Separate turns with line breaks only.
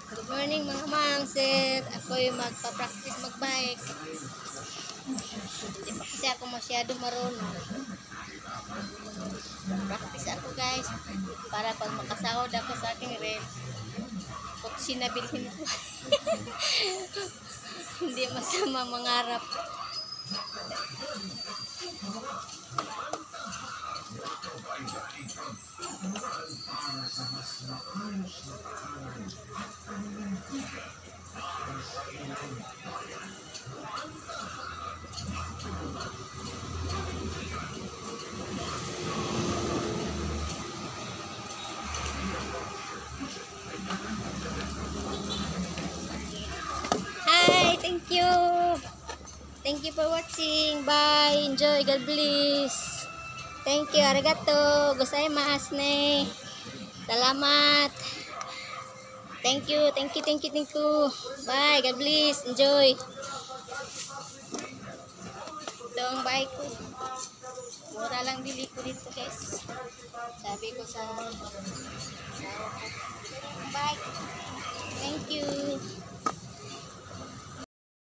Good morning mga mangsit. Ako'y magpa-practice magbike. Hindi pa kasi ako masyado marunong. Practice ako guys. Para pag makasahod ako sa aking rel, kutsi na bilhin ko. Hindi masama mangarap. Hi, thank you. Thank you for watching. Bye. Enjoy. God bless. Thank you. Arigato. Gozaimasu ne. Salamat. Thank you. Thank you. Thank you. Thank you. Bye. God bless. Enjoy. Ito ang bike ko. Mura lang bili ko dito guys. Sabi ko sa